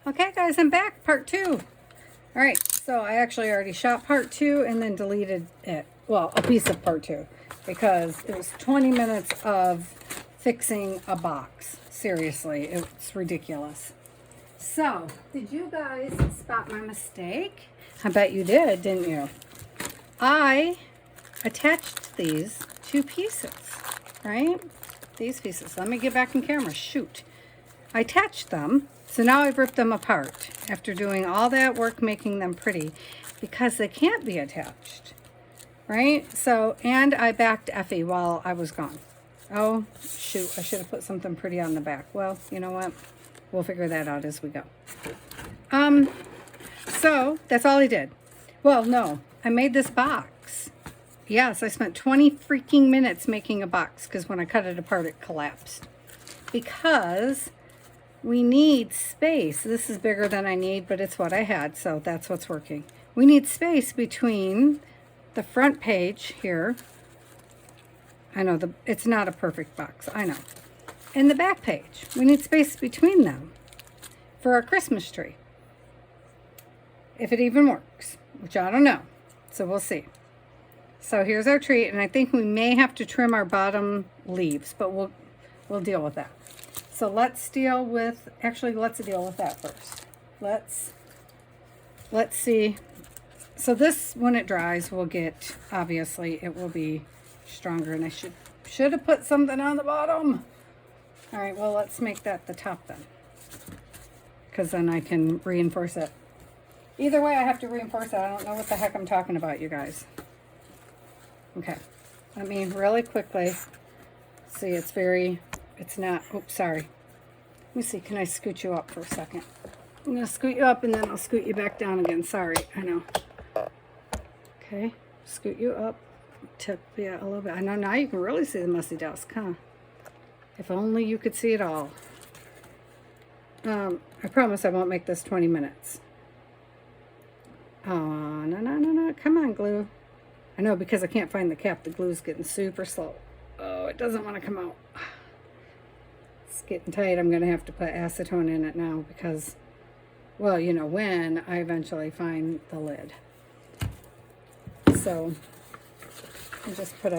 Okay guys, I'm back, part 2. All right, so I actually already shot part 2 and then deleted it. Well, a piece of part 2 because it was 20 minutes of fixing a box. Seriously, it's ridiculous. So, did you guys spot my mistake? I bet you did, didn't you? I attached these 2 pieces, right? These pieces. Let me get back in camera. Shoot. I attached them. So now I've ripped them apart after doing all that work making them pretty because they can't be attached, right? So, and I backed Effie while I was gone. Oh, shoot, I should have put something pretty on the back. Well, you know what? We'll figure that out as we go. So that's all I did. Well, no, I made this box. Yes, I spent 20 freaking minutes making a box because when I cut it apart, it collapsed. Because we need space. This is bigger than I need, but it's what I had, so that's what's working. We need space between the front page here. I know it's not a perfect box, I know. And the back page. We need space between them for our Christmas tree. If it even works, which I don't know. So we'll see. So here's our tree, and I think we may have to trim our bottom leaves, but we'll deal with that. So let's deal with, actually, let's deal with that first. Let's see. So this, when it dries, will get, obviously, it will be stronger. And I should have put something on the bottom. All right, well, let's make that the top then. Because then I can reinforce it. Either way, I have to reinforce it. I don't know what the heck I'm talking about, you guys. Okay. Let me really quickly see, it's not, oops, sorry. Let me see, can I scoot you up for a second? I'm going to scoot you up and then I'll scoot you back down again. Sorry, I know. Okay, scoot you up. Tip, yeah, a little bit. I know now you can really see the messy desk, huh? If only you could see it all. I promise I won't make this 20 minutes. Oh, no. Come on, glue. I know, because I can't find the cap. The glue's getting super slow. Oh, it doesn't want to come out. It's getting tight. I'm going to have to put acetone in it now because, well, you know, when I eventually find the lid. So I just put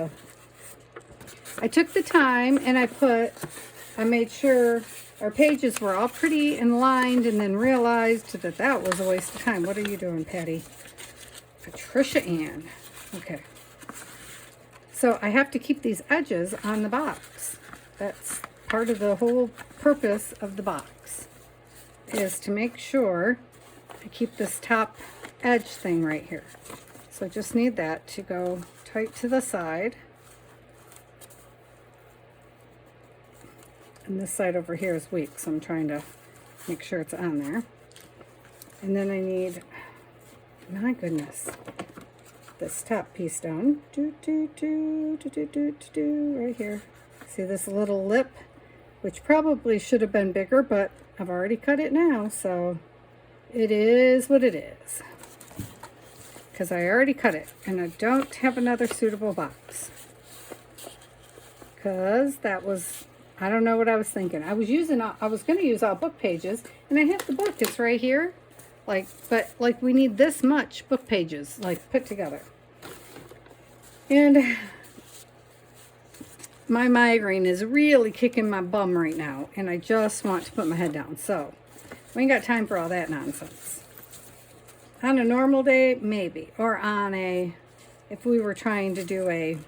I took the time and I made sure our pages were all pretty and lined, and then realized that that was a waste of time. What are you doing, Patty? Patricia Ann. Okay. So I have to keep these edges on the box. That's part of the whole purpose of the box, is to make sure I keep this top edge thing right here. So I just need that to go tight to the side. And this side over here is weak, so I'm trying to make sure it's on there. And then I need, my goodness, this top piece down. Right here. See this little lip, which probably should have been bigger, but I've already cut it now, so it is what it is. Because I already cut it, and I don't have another suitable box. Because that was, I don't know what I was thinking. I was going to use all book pages, and I have the book. It's right here. But we need this much book pages, put together. And my migraine is really kicking my bum right now, and I just want to put my head down. So we ain't got time for all that nonsense. On a normal day, maybe. Or on if we were trying to do a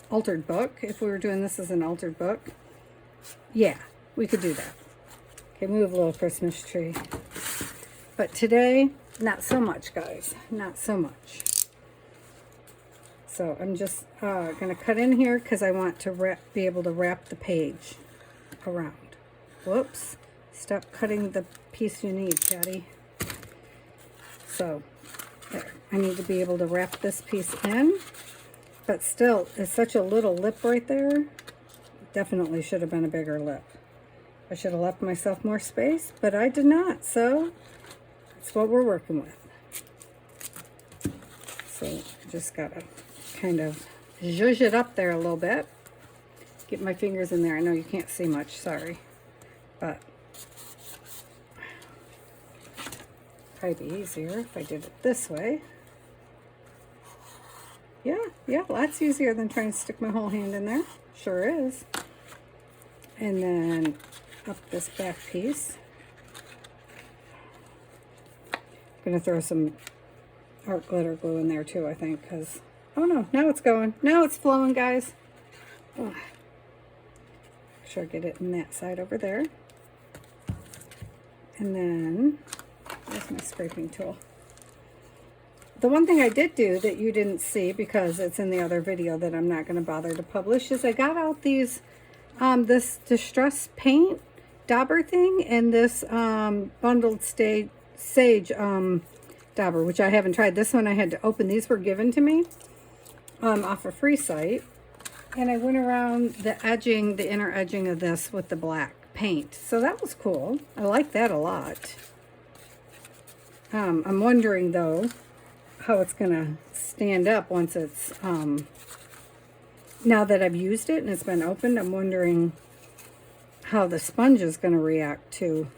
altered book, if we were doing this as an altered book, yeah, we could do that. Okay, move a little Christmas tree. But today, not so much, guys. Not so much. So I'm just going to cut in here because I want to be able to wrap the page around. Whoops. Stop cutting the piece you need, Patty. So, there. I need to be able to wrap this piece in. But still, it's such a little lip right there. Definitely should have been a bigger lip. I should have left myself more space, but I did not. So, that's what we're working with. So, I just got to kind of zhuzh it up there a little bit. Get my fingers in there. I know you can't see much, sorry. But probably be easier if I did it this way. Yeah, lots easier than trying to stick my whole hand in there. Sure is. And then up this back piece. I'm going to throw some art glitter glue in there too, I think, because, oh no, now it's going. Now it's flowing, guys. Oh. Make sure I get it in that side over there. And then, there's my scraping tool. The one thing I did do that you didn't see, because it's in the other video that I'm not going to bother to publish, is I got out these, this Distress Paint dauber thing and this bundled sage dauber, which I haven't tried. This one I had to open. These were given to me off a free site. And I went around the edging, the inner edging of this with the black paint. So that was cool. I like that a lot. I'm wondering, though, how it's going to stand up once it's, now that I've used it and it's been opened, I'm wondering how the sponge is going to react to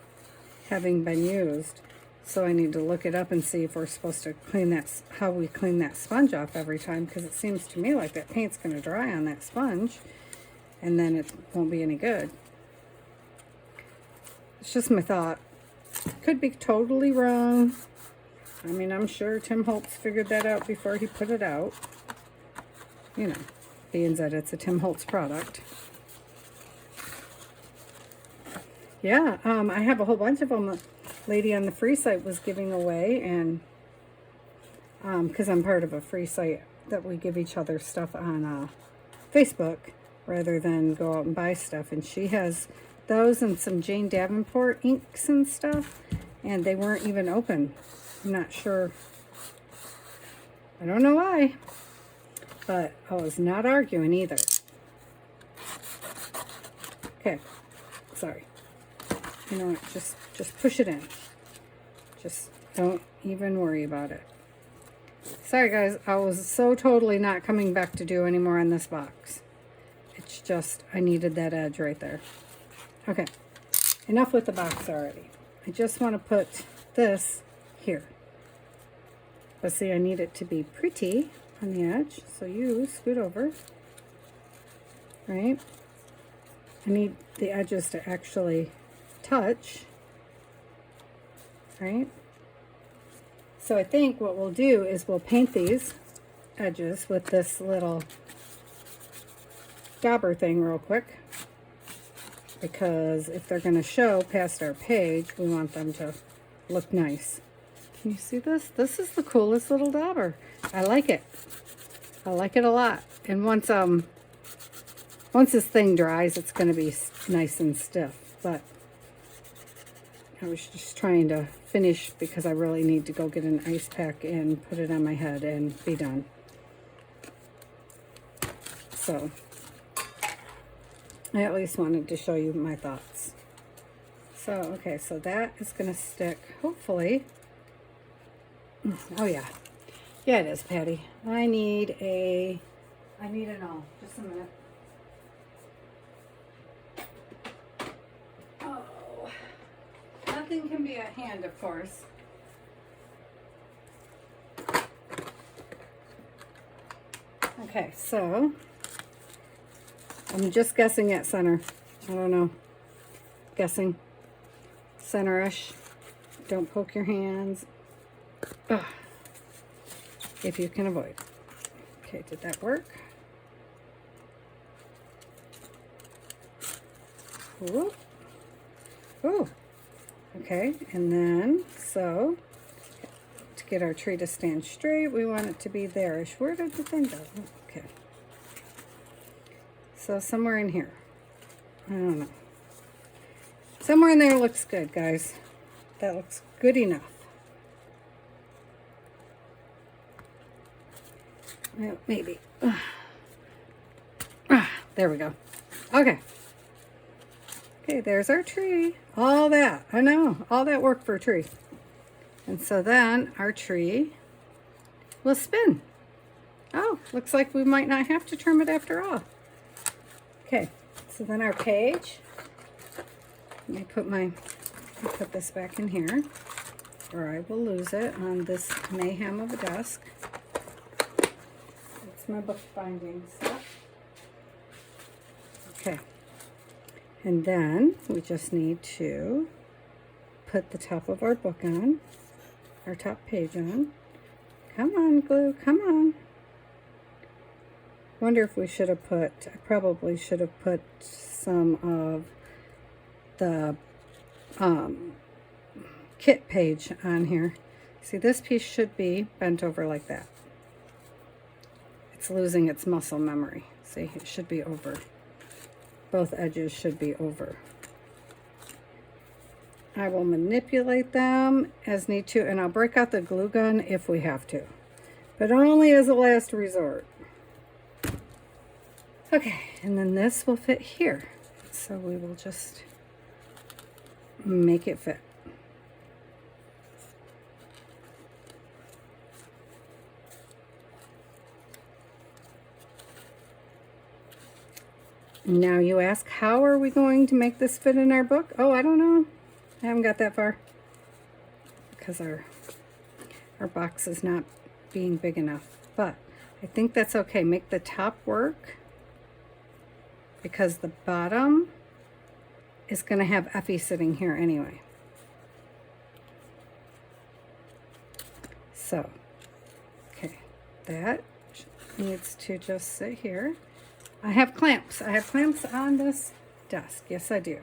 having been used. So I need to look it up and see if we're supposed to clean that, how we clean that sponge off every time, because it seems to me like that paint's going to dry on that sponge and then it won't be any good. It's just my thought. Could be totally wrong. I mean, I'm sure Tim Holtz figured that out before he put it out. You know, being that it's a Tim Holtz product. Yeah, I have a whole bunch of them. A lady on the free site was giving away, and because I'm part of a free site that we give each other stuff on Facebook rather than go out and buy stuff. And she has those and some Jane Davenport inks and stuff, and they weren't even open. I'm not sure. I don't know why, but I was not arguing either. Okay, sorry. You know what, just push it in. Just don't even worry about it. Sorry guys, I was so totally not coming back to do anymore on this box. It's just, I needed that edge right there. Okay, enough with the box already. I just want to put this here. But see, I need it to be pretty on the edge, so you scoot over, right? I need the edges to actually touch, right? So I think what we'll do is we'll paint these edges with this little dauber thing real quick, because if they're going to show past our page, we want them to look nice. Can you see this? This is the coolest little dauber. I like it. I like it a lot. And once this thing dries, it's going to be nice and stiff. But I was just trying to finish because I really need to go get an ice pack and put it on my head and be done. So I at least wanted to show you my thoughts. So, okay, so that is going to stick, hopefully. Oh, yeah. Yeah, it is, Patty. I need an all. Just a minute. Oh. Nothing can be a hand, of course. Okay, so I'm just guessing at center. I don't know. Guessing. Center-ish. Don't poke your hands. Ugh. If you can avoid. Okay, did that work? Ooh. Ooh. Okay, and then, so, to get our tree to stand straight, we want it to be there-ish. Where did the thing go? Okay. So, somewhere in here. I don't know. Somewhere in there looks good, guys. That looks good enough. Well, maybe. There we go. Okay. Okay, there's our tree. All that. I know. All that work for a tree. And so then our tree will spin. Oh, looks like we might not have to trim it after all. Okay. So then our page. Let me put this back in here. or I will lose it on this mayhem of a desk. It's my bookbinding stuff. Okay. And then we just need to put the top of our book on, our top page on. Come on, glue, come on. Wonder if we should have put, I probably should have put some of the kit page on here. See, this piece should be bent over like that. It's losing its muscle memory. See, it should be over. Both edges should be over. I will manipulate them as need to, and I'll break out the glue gun if we have to, but only as a last resort. Okay, and then this will fit here. So we will just make it fit. Now you ask, how are we going to make this fit in our book? Oh, I don't know. I haven't got that far because our box is not being big enough. But I think that's okay. Make the top work because the bottom is going to have Effie sitting here anyway. So, okay, that needs to just sit here. I have clamps. I have clamps on this desk. Yes, I do.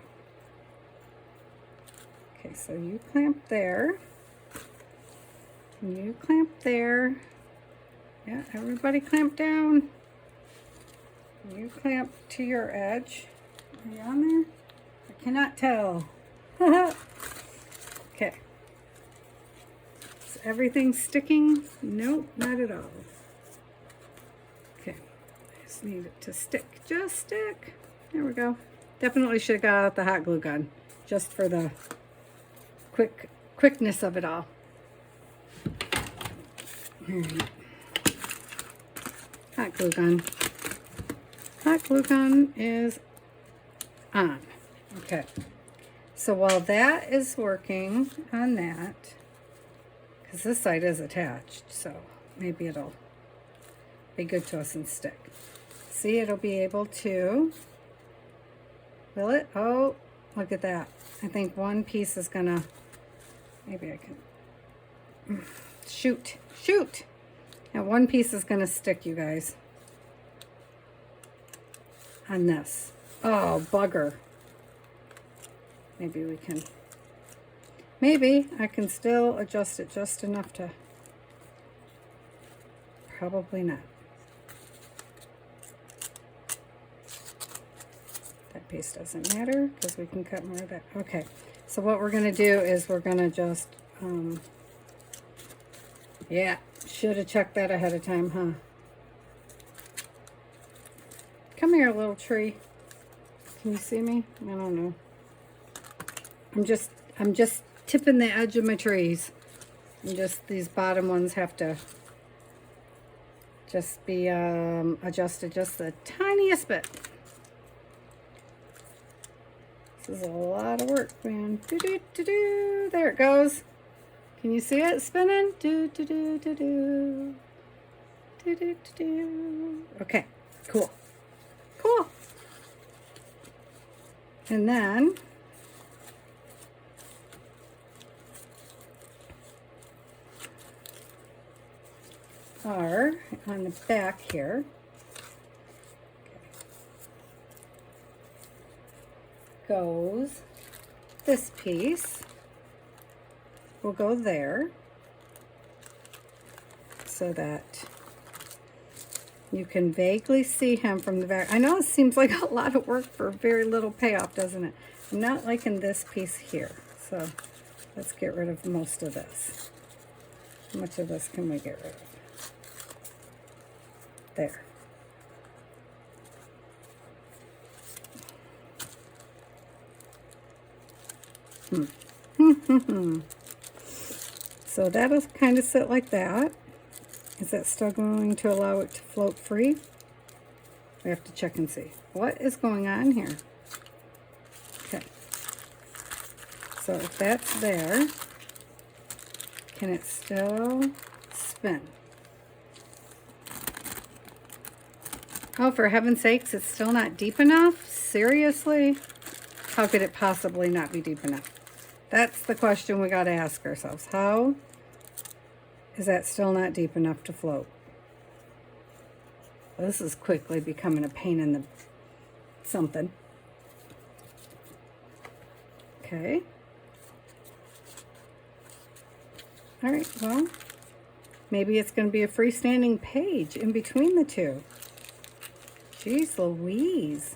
Okay, so you clamp there. You clamp there. Yeah, everybody clamp down. You clamp to your edge. Are you on there? I cannot tell. Okay. Is everything sticking? Nope, not at all. Okay. I just need it to stick. Just stick. There we go. Definitely should have got out the hot glue gun just for the quickness of it all. All right. Hot glue gun. Hot glue gun is on. Okay. So while that is working on that, because this side is attached, so maybe it'll be good to us and stick. See, it'll be able to, will it? Oh, look at that. I think one piece is gonna, maybe I can, shoot. Now one piece is gonna stick, you guys, on this. Oh, bugger. Maybe we can, maybe I can still adjust it just enough to, probably not. That piece doesn't matter because we can cut more of that. Okay, so what we're gonna do is we're gonna just, yeah, should have checked that ahead of time, huh? Come here, little tree. Can you see me? I don't know. I'm just tipping the edge of my trees. And just these bottom ones have to just be adjusted just the tiniest bit. This is a lot of work, man. Do-do-do-do. There it goes. Can you see it spinning? Do-do-do-do-do. Do-do-do-do. Okay, cool. Cool. And then on the back here, goes this piece. Will go there so that you can vaguely see him from the back. I know it seems like a lot of work for very little payoff, doesn't it? I'm not liking this piece here, so let's get rid of most of this. How much of this can we get rid of? There. So that'll kind of sit like that. Is that still going to allow it to float free? We have to check and see. What is going on here? Okay. So if that's there, Can it still spin? Oh, for heaven's sakes, it's still not deep enough? Seriously? How could it possibly not be deep enough? That's the question we got to ask ourselves. How is that still not deep enough to float? Well, this is quickly becoming a pain in the something. Okay. All right, well, maybe it's going to be a freestanding page in between the two. Jeez Louise.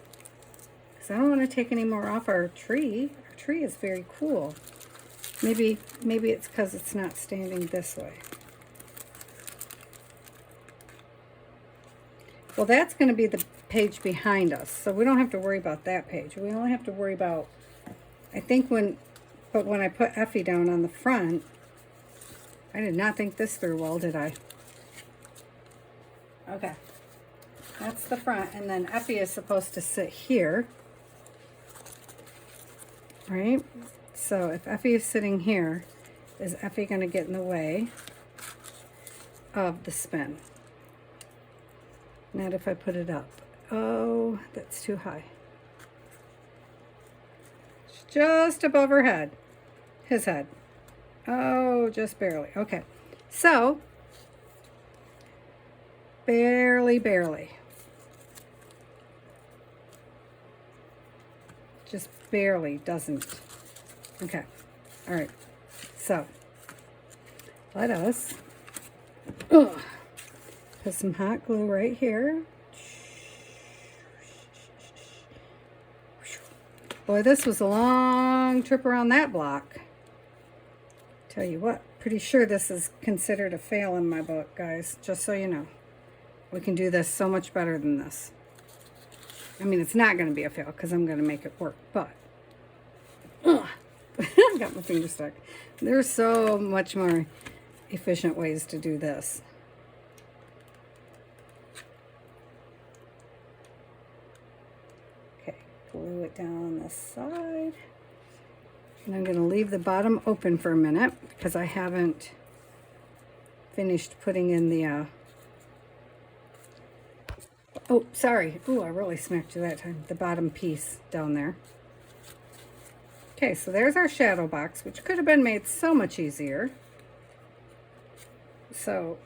Because I don't want to take any more off our tree. Our tree is very cool. Maybe it's because it's not standing this way. Well, that's going to be the page behind us, so we don't have to worry about that page. We only have to worry about, I think when I put Effie down on the front, I did not think this through well, did I? Okay. That's the front, and then Effie is supposed to sit here. Right? So if Effie is sitting here, is Effie going to get in the way of the spin? Not if I put it up. Oh, that's too high. It's just above her head. His head. Oh, just barely. Okay. So, barely. Just barely doesn't. Okay. All right. So, let us put some hot glue right here. Boy, this was a long trip around that block. Tell you what, pretty sure this is considered a fail in my book, guys, just so you know. We can do this so much better than this. I mean, it's not going to be a fail because I'm going to make it work, but I got my finger stuck. There's so much more efficient ways to do this. Okay, glue it down on this side. And I'm going to leave the bottom open for a minute because I haven't finished putting in the, oh, sorry. Ooh, I really smacked you that time. The bottom piece down there. Okay, so there's our shadow box, which could have been made so much easier. So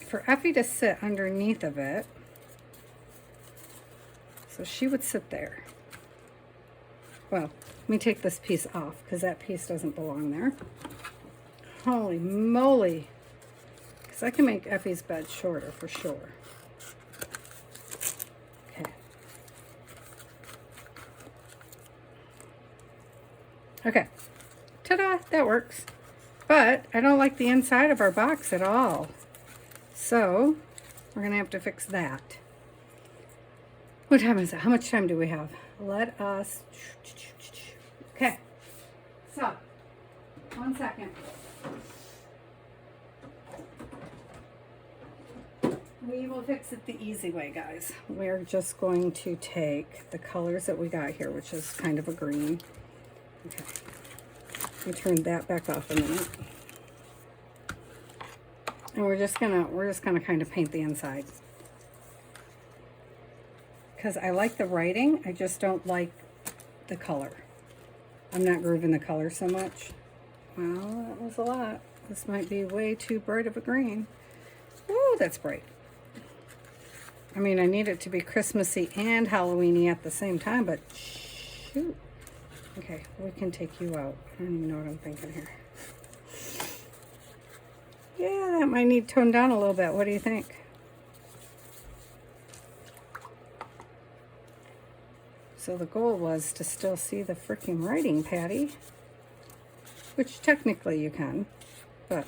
for Effie to sit underneath of it, so she would sit there. Well, let me take this piece off because that piece doesn't belong there. Holy moly. Because I can make Effie's bed shorter for sure. Okay. Okay. Ta-da! That works. But I don't like the inside of our box at all. So we're going to have to fix that. What time is it? How much time do we have? Let us... Okay. So, 1 second. We will fix it the easy way, guys. We're just going to take the colors that we got here, which is kind of a green. Okay. Let me turn that back off a minute. And we're just gonna kind of paint the inside. Because I like the writing, I just don't like the color. I'm not grooving the color so much. Well, that was a lot. This might be way too bright of a green. Ooh, that's bright. I mean, I need it to be Christmassy and Halloween-y at the same time, but shoot. Okay, we can take you out. I don't even know what I'm thinking here. Yeah, that might need toned down a little bit. What do you think? So the goal was to still see the freaking writing, Patty. Which technically you can, but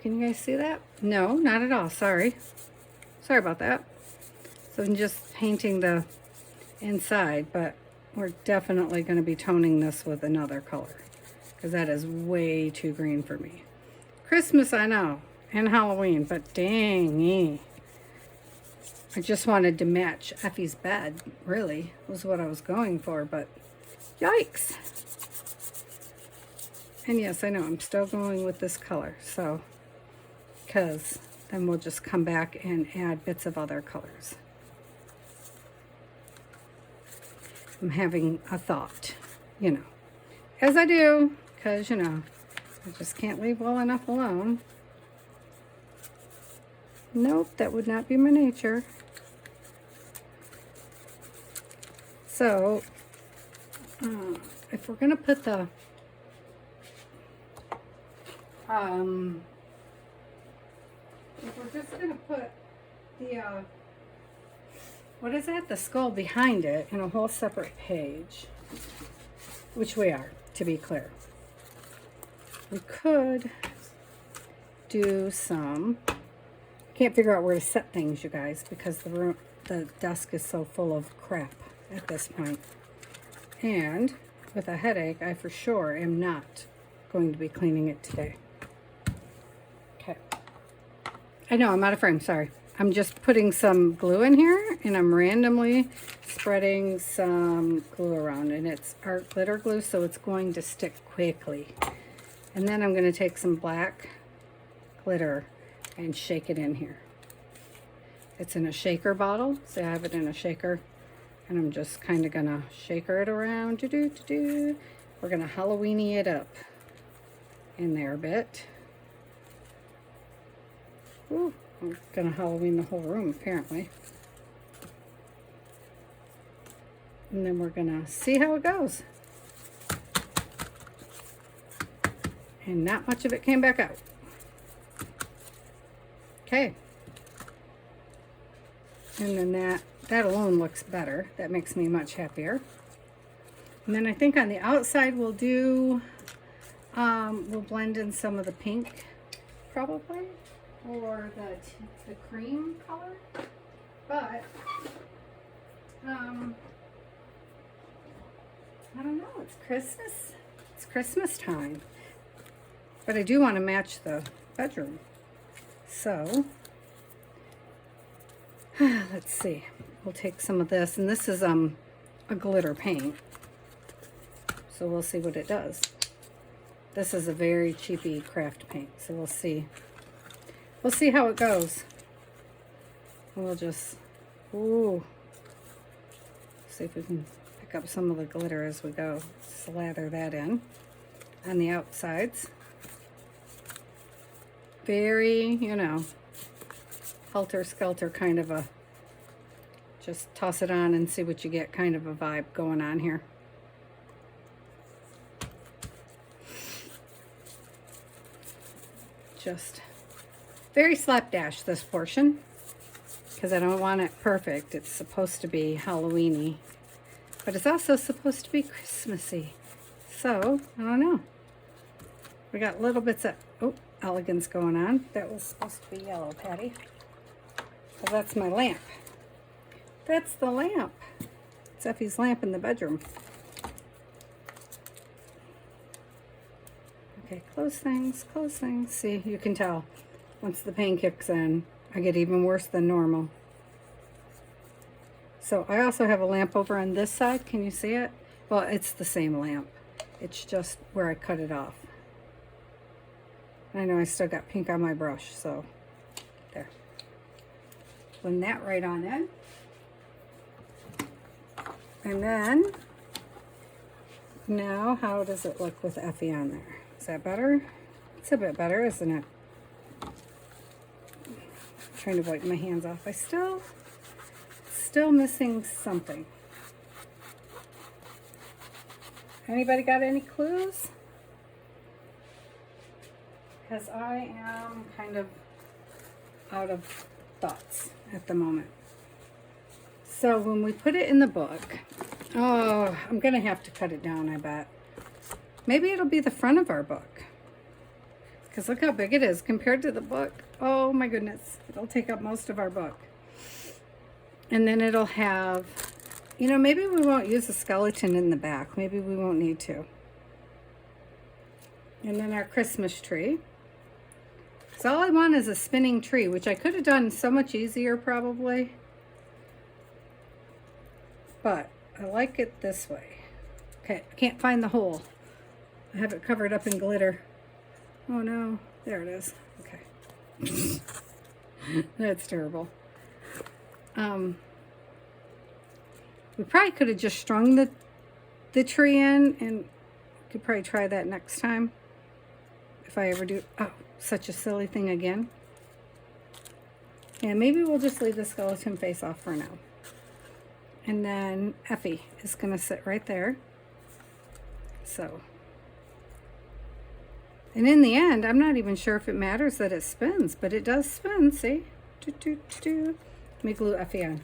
can you guys see that? No, not at all. Sorry. Sorry about that. So I'm just painting the inside, but we're definitely going to be toning this with another color because that is way too green for me. Christmas, I know, and Halloween, but dang-y. I just wanted to match Effie's bed, really, was what I was going for, but yikes. And yes, I know, I'm still going with this color, so, because then we'll just come back and add bits of other colors. I'm having a thought, you know, as I do, because, you know, I just can't leave well enough alone. Nope, that would not be my nature. So, if we're going to put the, if we're just going to put the, what is that? The skull behind it in a whole separate page, which we are, to be clear. We could do some, can't figure out where to set things, you guys, because the desk is so full of crap at this point. And with a headache, I for sure am not going to be cleaning it today. Okay. I know, I'm out of frame, sorry. I'm just putting some glue in here, and I'm randomly spreading some glue around, and it's art glitter glue, so it's going to stick quickly. And then I'm going to take some black glitter and shake it in here. It's in a shaker bottle, so I have it in a shaker, and I'm just kind of going to shaker it around. We're going to Halloween-y it up in there a bit. Ooh, I'm going to Halloween the whole room, apparently. And then we're going to see how it goes. And not much of it came back out. Okay. And then that alone looks better. That makes me much happier. And then I think on the outside we'll do, we'll blend in some of the pink, probably, or the cream color. But, I don't know, it's Christmas. It's Christmas time. But I do want to match the bedroom. So, let's see. We'll take some of this, and this is a glitter paint. So we'll see what it does. This is a very cheapy craft paint, so we'll see. We'll see how it goes. We'll just, ooh, see if we can pick up some of the glitter as we go. Slather that in on the outsides. Very, you know, helter-skelter kind of a, just toss it on and see what you get kind of a vibe going on here. Just very slapdash, this portion, because I don't want it perfect. It's supposed to be Halloween-y, but it's also supposed to be Christmassy. So, I don't know. We got little bits of, oh, elegance going on. That was supposed to be yellow, Patty. Well, that's my lamp. That's the lamp. It's Effie's lamp in the bedroom. Okay, close things, close things. See, you can tell once the pain kicks in, I get even worse than normal. So I also have a lamp over on this side. Can you see it? Well, it's the same lamp. It's just where I cut it off. I know I still got pink on my brush, so there. Blend that right on in. And then, now how does it look with Effie on there? Is that better? It's a bit better, isn't it? I'm trying to wipe my hands off. I still missing something. Anybody got any clues? Because I am kind of out of thoughts at the moment. So when we put it in the book, oh, I'm going to have to cut it down, I bet. Maybe it'll be the front of our book. Because look how big it is compared to the book. Oh my goodness. It'll take up most of our book. And then it'll have, you know, maybe we won't use a skeleton in the back. Maybe we won't need to. And then our Christmas tree. So all I want is a spinning tree, which I could have done so much easier probably. But I like it this way. Okay, I can't find the hole. I have it covered up in glitter. Oh no, there it is. Okay. That's terrible. We probably could have just strung the tree in, and could probably try that next time if I ever do. Oh, such a silly thing again. Yeah, maybe we'll just leave the skeleton face off for now. And then Effie is going to sit right there. So, and in the end, I'm not even sure if it matters that it spins, but it does spin, see? Do, do, do, do. Let me glue Effie on.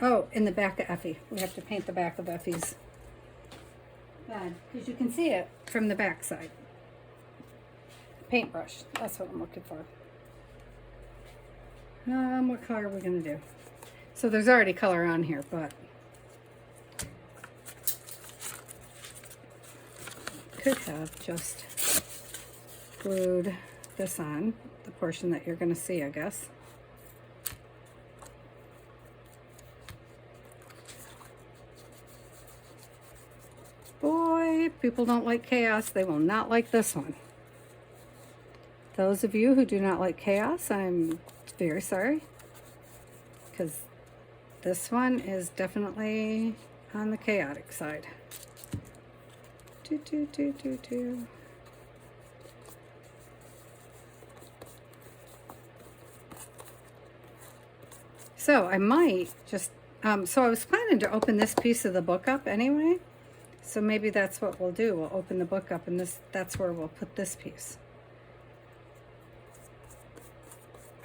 Oh, in the back of Effie. We have to paint the back of Effie's bed, because you can see it from the back side. Paintbrush, that's what I'm looking for. What color are we going to do? So there's already color on here, but could have just glued this on, the portion that you're going to see, I guess. Boy, if people don't like chaos, they will not like this one. Those of you who do not like chaos, I'm very sorry, because this one is definitely on the chaotic side. Do, do, do, do, do. So I might just, so I was planning to open this piece of the book up anyway. So maybe that's what we'll do. We'll open the book up, and that's where we'll put this piece.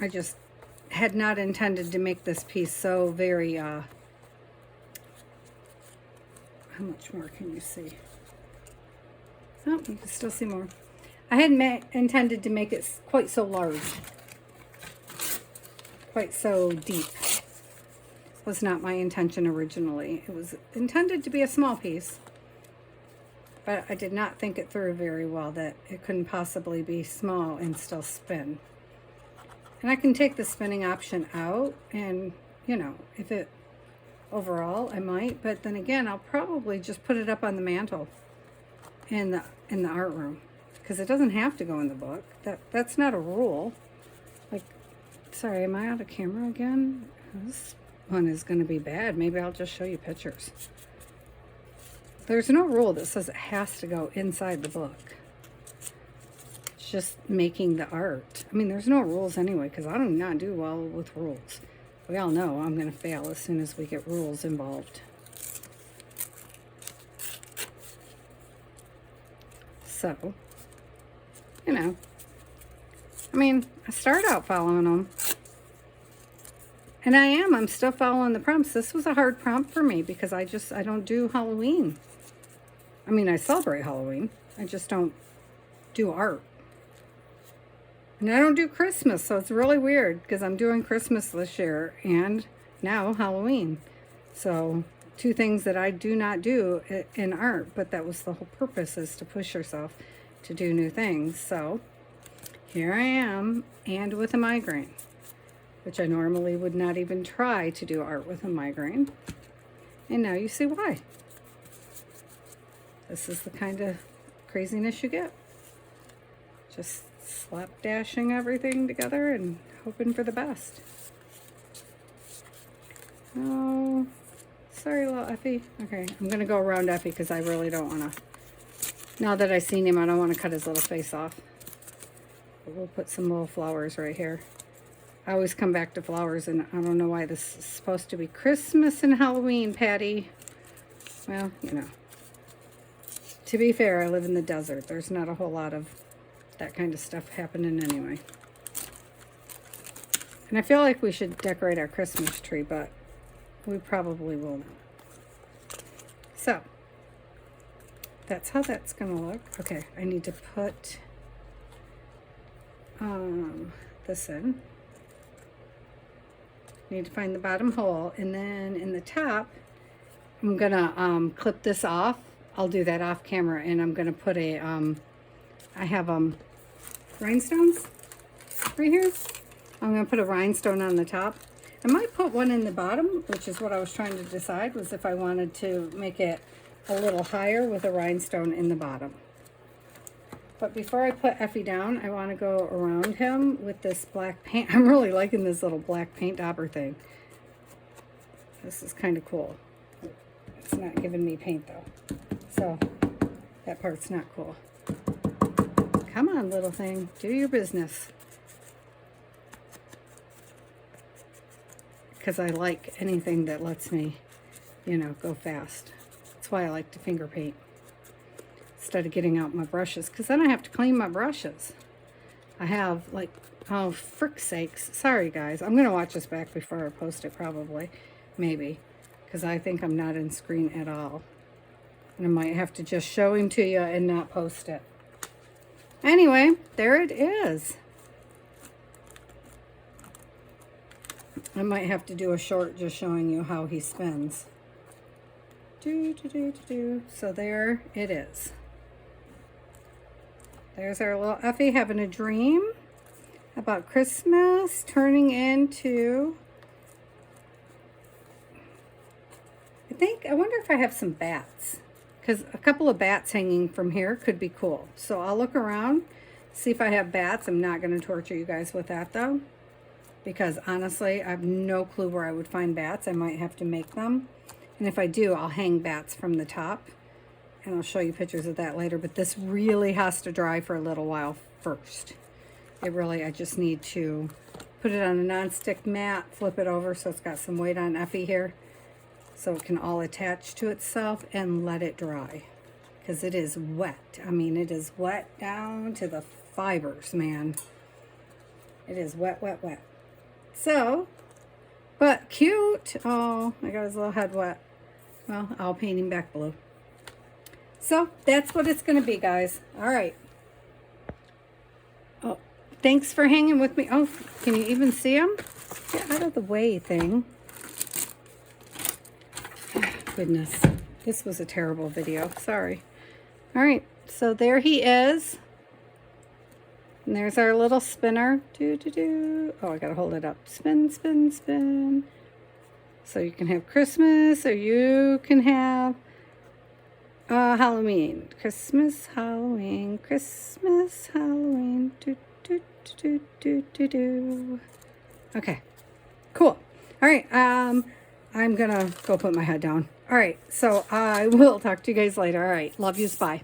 I just had not intended to make this piece so very, how much more can you see? Oh, you can still see more. I hadn't intended to make it quite so large, quite so deep. Was not my intention originally. It was intended to be a small piece, but I did not think it through very well, that it couldn't possibly be small and still spin. And I can take the spinning option out, and, you know, if it, overall, I might, but then again, I'll probably just put it up on the mantle in the art room, because it doesn't have to go in the book. That's not a rule. Like, sorry, am I out of camera again? This one is going to be bad. Maybe I'll just show you pictures. There's no rule that says it has to go inside the book. It's just making the art. I mean, there's no rules anyway, because I do not do well with rules. We all know I'm going to fail as soon as we get rules involved. So, you know, I mean, I started out following them. And I'm still following the prompts. This was a hard prompt for me, because I don't do Halloween. I mean, I celebrate Halloween. I just don't do art. And I don't do Christmas, so it's really weird, because I'm doing Christmas this year and now Halloween. So, two things that I do not do in art, but that was the whole purpose, is to push yourself to do new things. So, here I am, and with a migraine, which I normally would not even try to do art with a migraine. And now you see why. This is the kind of craziness you get. Just slapdashing everything together and hoping for the best. Oh, sorry, little Effie. Okay, I'm going to go around Effie, because I really don't want to. Now that I've seen him, I don't want to cut his little face off. But we'll put some little flowers right here. I always come back to flowers, and I don't know why this is supposed to be Christmas and Halloween, Patty. Well, you know. To be fair, I live in the desert. There's not a whole lot of that kind of stuff happening anyway. And I feel like we should decorate our Christmas tree, but we probably will not. So, that's how that's going to look. Okay, I need to put this in. Need to find the bottom hole, and then in the top, I'm going to clip this off. I'll do that off camera, and I'm going to put a, I have rhinestones right here. I'm going to put a rhinestone on the top. I might put one in the bottom, which is what I was trying to decide, was if I wanted to make it a little higher with a rhinestone in the bottom. But before I put Effie down, I want to go around him with this black paint. I'm really liking this little black paint dauber thing. This is kind of cool. It's not giving me paint though. So that part's not cool. Come on, little thing. Do your business. Because I like anything that lets me, you know, go fast. That's why I like to finger paint instead of getting out my brushes, because then I have to clean my brushes. I have, like, oh, frick's sakes. Sorry, guys. I'm going to watch this back before I post it, probably. Maybe. Because I think I'm not in screen at all. And I might have to just show him to you and not post it. Anyway, there it is. I might have to do a short just showing you how he spins. So there it is. There's our little Effie having a dream about Christmas turning into, I wonder if I have some bats, because a couple of bats hanging from here could be cool. So I'll look around, see if I have bats. I'm not going to torture you guys with that though, because honestly, I have no clue where I would find bats. I might have to make them. And if I do, I'll hang bats from the top. And I'll show you pictures of that later. But this really has to dry for a little while first. I just need to put it on a non-stick mat, flip it over so it's got some weight on Effie here, so it can all attach to itself, and let it dry. Because it is wet. I mean, it is wet down to the fibers, man. It is wet, wet, wet. So, but cute. Oh, I got his little head wet. Well, I'll paint him back blue. So that's what it's going to be, guys. All right. Oh, thanks for hanging with me. Oh, can you even see him? Get out of the way, thing. Goodness. This was a terrible video. Sorry. All right. So there he is. And there's our little spinner. Oh, I got to hold it up. Spin, spin, spin. So you can have Christmas, or you can have Halloween. Christmas, Halloween, Christmas, Halloween. Okay, cool. All right, I'm gonna go put my head down. All right, so I will talk to you guys later. All right, love yous, bye.